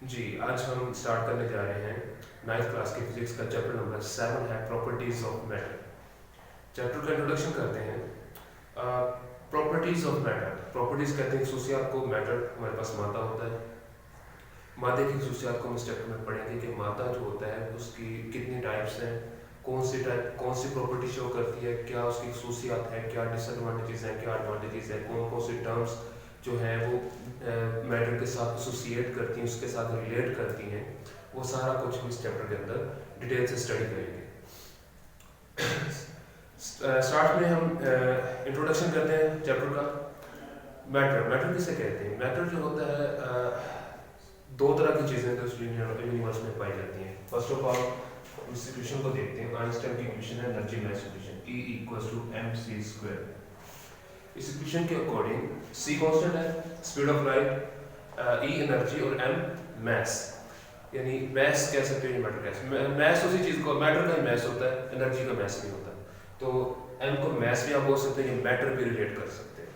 जी, आज हम स्टार्ट करने जा रहे हैं 9th क्लास की फिजिक्स का चैप्टर नंबर 7 है प्रॉपर्टीज ऑफ मैटर। चैप्टर का इंट्रोडक्शन करते हैं। प्रॉपर्टीज ऑफ मैटर, प्रॉपर्टीज कहते हैं खसूसियात को। मैटर हमारे पास मादा होता है। मादे की खसूसियात को हम इस चैप्टर में पढ़ेंगे कि मादा जो होता है उसकी कितनी टाइप्स हैं, कौन सी प्रॉपर्टी शो करती है, क्या उसकी खसूसियात है, क्या डिसएडवांटेजेस हैं, क्या एडवांटेजेस हैं, कौन कौन सी टर्म्स जो हैं वो मैटर के साथ एसोसिएट करती हैं, उसके साथ रिलेट करती हैं। वो सारा कुछ हम इस चैप्टर के अंदर डिटेल से स्टडी करेंगे। स्टार्ट में हम इंट्रोडक्शन करते हैं चैप्टर का। मैटर किसे कहते हैं? मैटर जो होता है दो तरह की चीज़ें जो यूनिवर्स में पाई जाती हैं। फर्स्ट ऑफ ऑल इस इक्वेशन को देखते हैं। आइंस्टाइन की इक्वेशन है energy mass equation, E equals to mc²। इस इक्वेशन के अकॉर्डिंग c कांस्टेंट है, speed of light, E energy और m मास। यानी मास कह सकते हैं, मैटर कह सकते हैं। मास उसी चीज़ को, मैटर का मास होता है, एनर्जी का मास नहीं होता। तो m को मास भी आप बोल सकते हैं, मैटर भी रिलेट कर सकते हैं।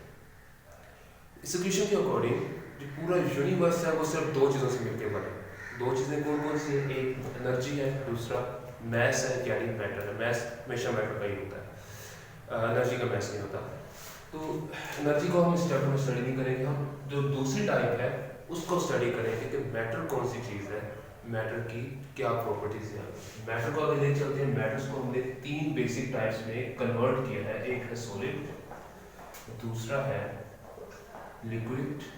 इस इक्वेशन के अकॉर्डिंग जो पूरा यूनिवर्स है वो सिर्फ दो चीज़ों से मिलकर बना है। दो चीज़ें कौन कौन सी हैं? एक एनर्जी है, दूसरा मास है यानी मैटर है। मास हमेशा मैटर का ही होता है, एनर्जी का मास नहीं होता। तो एनर्जी को हम इस चैप्टर में स्टडी नहीं करेंगे। हम जो दूसरी टाइप है उसको स्टडी करेंगे कि मैटर कौन सी चीज़ है, मैटर की क्या प्रॉपर्टीज हैं। मैटर को अगर ले चलते हैं, मैटर्स को हमने तीन बेसिक टाइप्स में कन्वर्ट किया है। एक है सॉलिड, दूसरा है लिक्विड,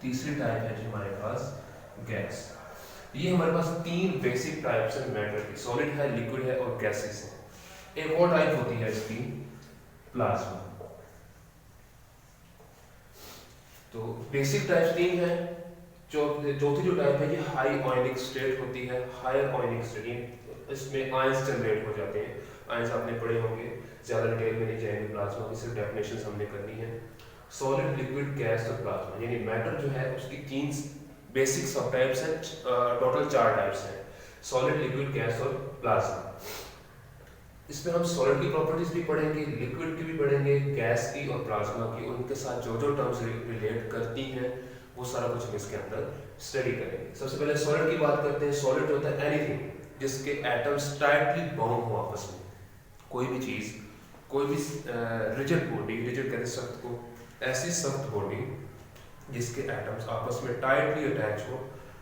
तीसरी टाइप है जो हमारे पास गैस। ये हमारे पास तीन बेसिक टाइप्स हैं मैटर की। सॉलिड है, लिक्विड है और गैसेस है। एक और टाइप होती है इसकी प्लाज्मा। तो बेसिक टाइप्स तीन है। चौथी जो टाइप है ये हाई आयनिक स्टेट होती है। हायर आयनिक स्टेट, इसमें आयंस जनरेट हो जाते हैं। आयंस आपने पढ़े होंगे, ज़्यादा डिटेल में नहीं जाएंगे। प्लाज्मा की सिर्फ डेफिनेशन हमने करनी है। सॉलिड, लिक्विड, गैस और प्लाज्मा, यानी मैटर जो है उसकी तीन बेसिक सब टाइप्स हैं। टोटल चार टाइप्स हैं, सॉलिड, लिक्विड, गैस और प्लाज्मा। इसमें हम सॉलिड की प्रॉपर्टीज भी पढ़ेंगे, लिक्विड की भी पढ़ेंगे, गैस की और प्लाज्मा की। उनके साथ जो जो टर्म्स रिलेट करती हैं वो सारा कुछ हम इसके अंदर स्टडी करेंगे। सबसे पहले सॉलिड की बात करते हैं। सॉलिड होता है एनीथिंग जिसके एटम्स टाइटली बाउंड हो आपस में। कोई भी चीज़, कोई भी रिजिड बॉडी, रिजिड कहते हैं सख्त को, ऐसी सख्त बॉडी जिसके एटम्स आपस में टाइटली अटैच हो,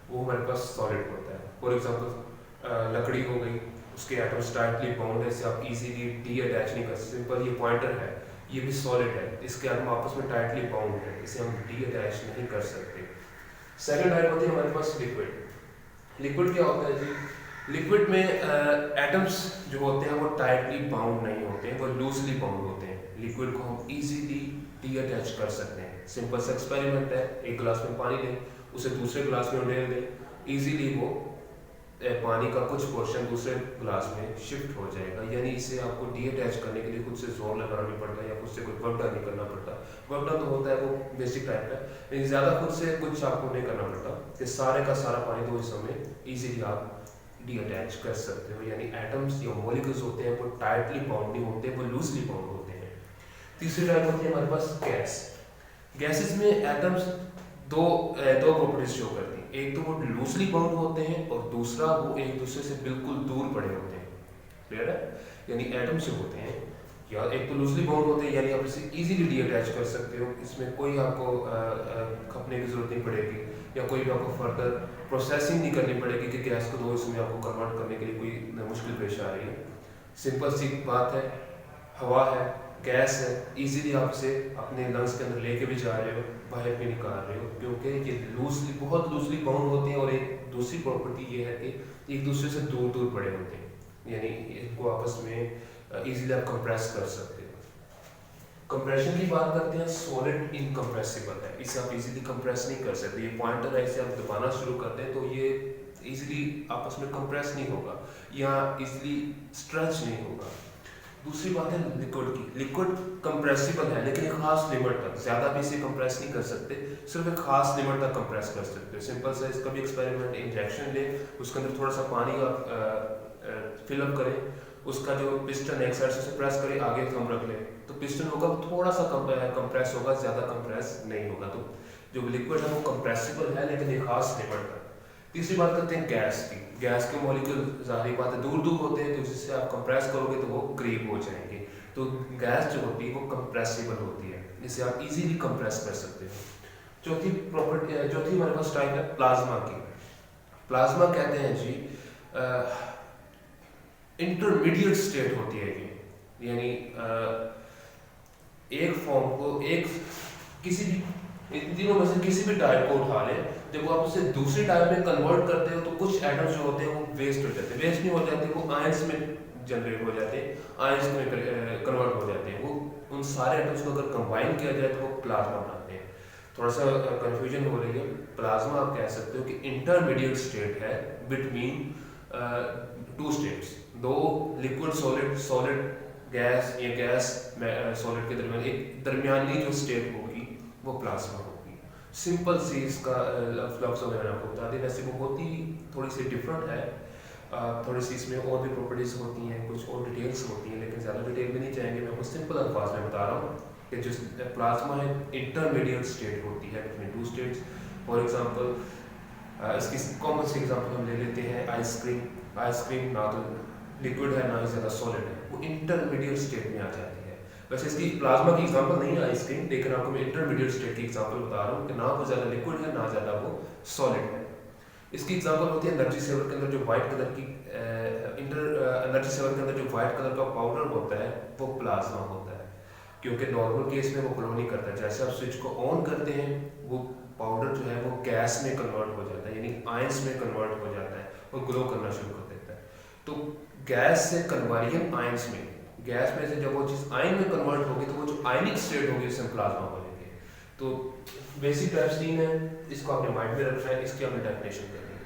वो हमारे पास सॉलिड होता है। फॉर एग्जांपल लकड़ी हो गई, उसके एटम्स टाइटली बाउंड है, इसे आप इजीली डी अटैच नहीं कर सकते। सिंपल ये पॉइंटर है, ये भी सॉलिड है, इसके एटम आपस में टाइटली बाउंड है, इसे हम डी अटैच नहीं कर सकते। सेकंड टाइप होती है हमारे पास लिक्विड। लिक्विड क्या होता है जी? लिक्विड में एटम्स जो होते हैं वो टाइटली बाउंड नहीं होते हैं, वो लूजली बाउंड होते हैं। लिक्विड को हम इजीली डी अटैच कर सकते हैं। सिंपल सा एक्सपेरिमेंट है, एक गिलास में पानी लें, उसे दूसरे गिलास में उड़ेल दें, इजीली वो पानी का कुछ पोर्शन दूसरे गिलास में शिफ्ट हो जाएगा। यानी इसे आपको डी अटैच करने के लिए खुद से जोर लगाना नहीं पड़ता या खुद से कोई वर्क डन नहीं करना पड़ता। वर्क डन तो होता है, वो बेसिक टाइप है, लेकिन ज़्यादा खुद से कुछ आपको नहीं करना पड़ता कि सारे का सारा पानी दो हिस्सों में इजीली आप डी अटैच कर सकते हो। यानी एटम्स या मॉलिक्यूल्स होते हैं वो टाइटली बाउंड नहीं होते, वो लूजली बाउंड होते हैं। तीसरी टाइप होती है हमारे पास गैस। गैसेस में एटम्स दो प्रॉपर्टीज शो करती हैं। एक तो वो लूजली बाउंड होते हैं और दूसरा वो एक दूसरे से बिल्कुल दूर पड़े होते हैं। क्लियर है? यानी एटम्स जो होते हैं या एक तो लूजली बाउंड होते हैं, यानी आप इसे इजीली डी अटैच कर सकते हो, इसमें कोई आपको खपने की जरूरत नहीं पड़ेगी या कोई भी आपको फर्दर प्रोसेसिंग नहीं करनी पड़ेगी कि गैस को दो इसमें आपको कन्वर्ट करने के लिए कोई मुश्किल पेश आ रही है। सिंपल सी बात है, हवा है, गैस है, इजीली आप इसे अपने लंग्स के अंदर लेके भी जा रहे हो, बाहर भी निकाल रहे हो, क्योंकि ये लूजली, बहुत लूजली बाउंड होते हैं। और एक दूसरी प्रॉपर्टी ये है कि एक दूसरे से दूर दूर पड़े होते हैं, यानी इनको आपस में इजीली आप कंप्रेस कर सकते हो। कंप्रेशन की बात करते हैं। सॉलिड इनकम्प्रेसिबल है, इसे आप इजीली कंप्रेस नहीं कर सकते। ये पॉइंटर है, इसे आप दबाना शुरू कर दें तो ये इजीली आपस में कंप्रेस नहीं होगा या इजीली स्ट्रेच नहीं होगा। दूसरी बात है लिक्विड की। लिक्विड कंप्रेसिबल है लेकिन एक खास लिमिट तक, ज़्यादा भी इसे कंप्रेस नहीं कर सकते, सिर्फ एक खास लिमिट तक कंप्रेस कर सकते हो। सिंपल सा इसका भी एक्सपेरिमेंट, इंजेक्शन लें, उसके अंदर थोड़ा सा पानी आप फिलअप करें, उसका जो पिस्टन है एक साइड से उसे प्रेस करें, आगे थंब रख लें तो पिस्टन होगा थोड़ा सा कंप्रेस होगा, ज़्यादा कंप्रेस नहीं होगा। तो जो लिक्विड है वो कंप्रेसिबल है लेकिन ये खास नहीं पड़ता। तीसरी बात करते हैं गैस की। गैस के मॉलिक्यूल ज़ाहिर बात है दूर दूर होते हैं, तो जिससे आप कंप्रेस करोगे तो वो करीब हो जाएंगे। तो गैस जो होती है वो कंप्रेसिबल होती है, इसे आप इजीली कंप्रेस कर सकते हो। चौथी हमारे पास टाइप है प्लाज्मा की। प्लाज्मा कहते हैं जी इंटरमीडिएट स्टेट होती है ये, यानी एक फॉर्म को किसी भी इन तीनों में से किसी भी टाइप को उठा लें, जब आप उसे दूसरी टाइप में कन्वर्ट करते हो तो कुछ एटम्स जो होते हैं वो वेस्ट हो जाते हैं। वेस्ट नहीं हो जाते, वो आयंस में जनरेट हो जाते हैं, आयंस में कन्वर्ट हो जाते हैं। वो उन सारे एटम्स को अगर कंबाइन किया जाए तो वो प्लाज्मा बनाते हैं। थोड़ा सा कंफ्यूजन हो रही है। प्लाज्मा आप कह सकते हो कि इंटरमीडिएट स्टेट है बिटवीन टू स्टेट्स, दो लिक्विड सॉलिड, सॉलिड गैस या गैस सॉलिड के दरमियान एक दरमियानी जो स्टेट होगी वो प्लाज्मा होगी। सिंपल सी इसका फ्लक्स वगैरह आपको बता दें। वैसे वो होती थोड़ी सी डिफरेंट है, थोड़ी सी इसमें और भी प्रॉपर्टीज होती हैं, कुछ और डिटेल्स होती हैं, लेकिन ज़्यादा डिटेल में नहीं जाएंगे। मैं आपको सिंपल अल्फाज में बता रहा हूँ कि जो प्लाज्मा है इंटरमीडिएट स्टेट होती है between two states. For example इसकी कॉमन सी एग्जांपल हम ले लेते हैं आइसक्रीम। आइसक्रीम ना तो लिक्विड है ना ही ज़्यादा सॉलिड है, वो इंटरमीडिएट स्टेट में आ जाती है। वैसे इसकी प्लाज्मा की एग्जांपल नहीं है आइसक्रीम, लेकिन आपको मैं इंटरमीडिएट स्टेट की एग्जांपल बता रहा हूँ कि ना वो ज़्यादा लिक्विड है ना ज़्यादा वो सॉलिड है। इसकी एग्जांपल होती है एनर्जी सेवर के अंदर जो वाइट कलर की एनर्जी सेवर के अंदर जो वाइट कलर का पाउडर होता है वो प्लाज्मा होता है, क्योंकि नॉर्मल केस में वो ग्लो नहीं करता है। जैसे आप स्विच को ऑन करते हैं वो पाउडर जो है वो गैस में कन्वर्ट हो जाता है, यानी आयंस में कन्वर्ट हो जाता है और ग्लो करना शुरू कर देता है। तो गैस से कन्वर्जन आयंस में, गैस में से जब वो चीज़ आयन में कन्वर्ट होगी तो वो जो आयनिक स्टेट होगी उसे हम प्लाज्मा बोलेंगे। तो बेसिक टाइप्स 3 है, इसको आपने माइंड में रखना है, इसकी हमने डेफिनेशन करनी है।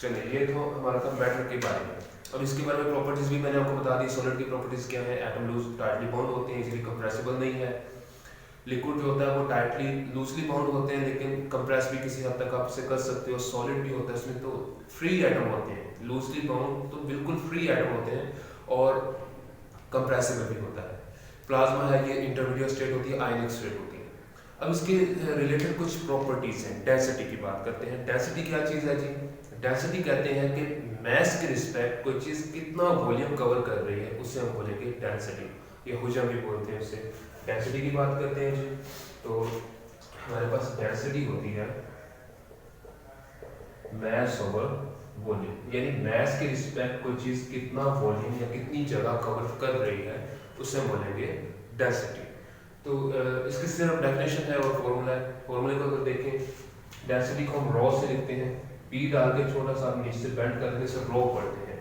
चलिए ये तो हमारा था मैटर के बारे में। अब इसके बारे में प्रॉपर्टीज भी मैंने आपको बता दी। सॉलिड की प्रॉपर्टीज क्या है? एटम लूज टाइटली बाउंड होते हैं, इजीली कंप्रेसिबल नहीं है। लिक्विड जो होता है वो टाइटली लूजली बाउंड होते हैं, लेकिन कंप्रेस भी किसी हद तक आप इसे कर सकते हो। सॉलिड भी होता है, इसमें तो फ्री एटम होते हैं, लूजली बाउंड तो बिल्कुल फ्री एटम होते हैं और कंप्रेसिबल भी होता है। प्लाज्मा है ये इंटरमीडिएट स्टेट होती है, आयनिक स्टेट होती है। अब इसके रिलेटेड कुछ प्रॉपर्टीज हैं। डेंसिटी की बात करते हैं। डेंसिटी क्या चीज़ है जी? डेंसिटी कहते हैं कि मैस के रिस्पेक्ट कोई चीज़ कितना वॉल्यूम कवर कर रही है, उससे हम बोलेंगे डेंसिटी, या हुजम भी बोलते हैं उससे। डेंसिटी की बात करते हैं जी, तो हमारे पास डेंसिटी होती है मैस ओवर वॉल्यूम, यानी मैस के रिस्पेक्ट कोई चीज़ कितना वॉल्यूम या कितनी जगह कवर कर रही है उससे हम बोलेंगे डेंसिटी। तो इसकी सिर्फ डेफिनेशन है और फॉर्मूला है। फॉर्मूले को अगर देखें, डेंसिटी को हम रॉ से लिखते हैं, पी डाल के छोटा सा नीचे से बेंड कर देने से रॉ पढ़ते हैं,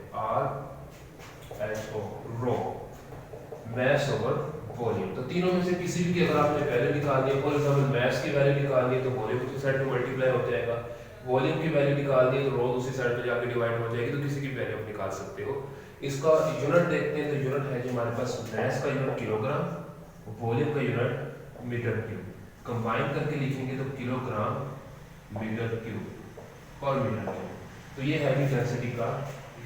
RHO, rho, mass over volume. तो तीनों में से किसी भी की अगर आपने वैल्यू निकालनी है, फॉर एग्जांपल मैस की वैल्यू निकालनी है तो वॉल्यूम दूसरी साइड पे मल्टीप्लाई हो जाएगा, वॉल्यूम की वैल्यू निकालनी है तो रॉ दूसरी साइड पे जाके डिवाइड हो जाएगी। तो किसी की वैल्यू आप निकाल सकते हो। इसका यूनिट देखते हैं, तो यूनिट है जी हमारे पास मैस का यूनिट किलोग्राम, वॉल्यूम का यूनिट मीटर क्यूब। कंबाइन करके लिखेंगे तो किलोग्राम मीटर क्यूब पर मीटर क्यूब। तो ये है भी डेंसिटी का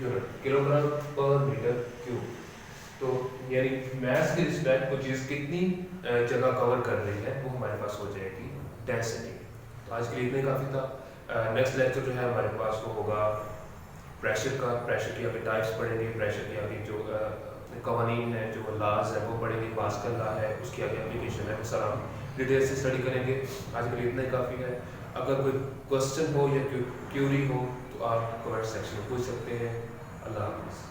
यूनिट, किलोग्राम पर मीटर क्यूब। तो यानी मैस के रिस्पेक्ट कोई चीज़ कितनी जगह कवर कर रही है वो हमारे पास हो जाएगी डेंसिटी। तो आज के लिए इतना ही काफ़ी था। नेक्स्ट लेक्चर जो है हमारे पास वो होगा प्रेशर का। प्रेशर की अभी टाइप्स पढ़ेंगे, प्रेशर की अभी जो कवानीन है, जो लॉज है वो पढ़ेंगे, पास्कल लॉ है, उसकी आगे एप्लीकेशन है, वो सारा डिटेल से स्टडी करेंगे। आज के लिए इतना ही काफ़ी है। अगर कोई क्वेश्चन हो या क्यूरी हो तो आप कमेंट सेक्शन में पूछ सकते हैं। अल्लाह हाफ़िज़।